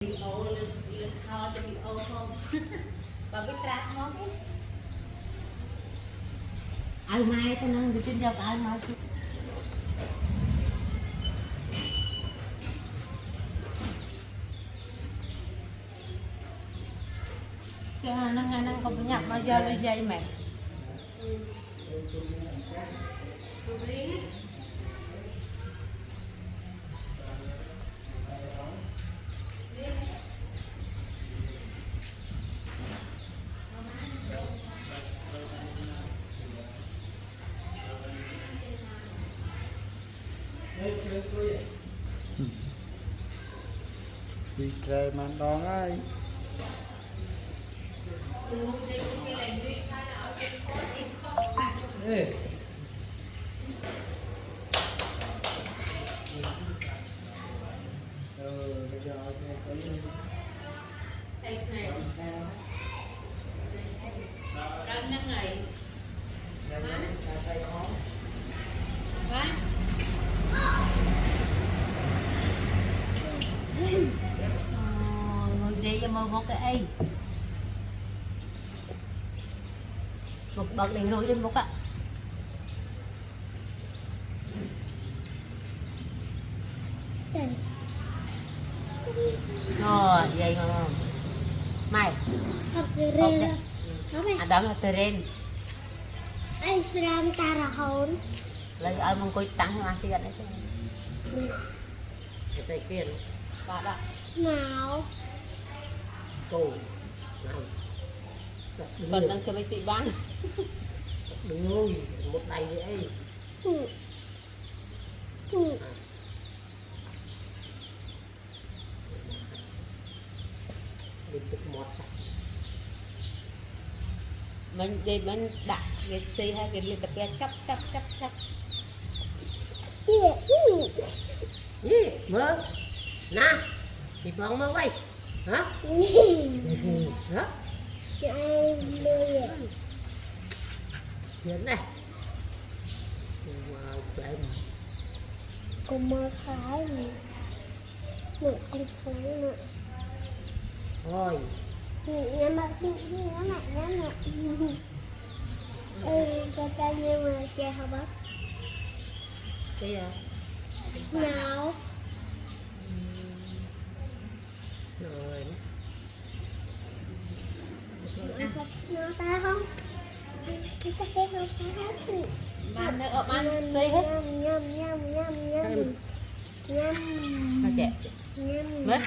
video lên thao cho video không và cái trap nó ai mai tao nói thì tin giao ai mai cho năng không phải nhập mà giờ đi dây mẹ Xì kề mà đón ai ê bây giờ có những răng năng ngày tay khó ngồi đi mà một cái một bậc đèn rồi trên một ạ rồi vậy ngon mày đó là terrain anh làm ta là hồn lấy ở mong coi tăng mà thì gần đấy Dây kiên và đó nào tù nào còn đang cái mấy tỷ bán đừng ngồi một đầy vậy đừng tự mọt mình đi mình đặt cái xì hay cái liên tập cái chấp mơ nè thì phong mơ vậy hả hả hiện này mà con mơ khái một con khái nữa thôi nhưng mà cho ta nhưng mà che hả bác cái nào rồi nó ta không chúng ta thấy không ta hết bán nữa ở bán đây hết nhâm nó trẻ mất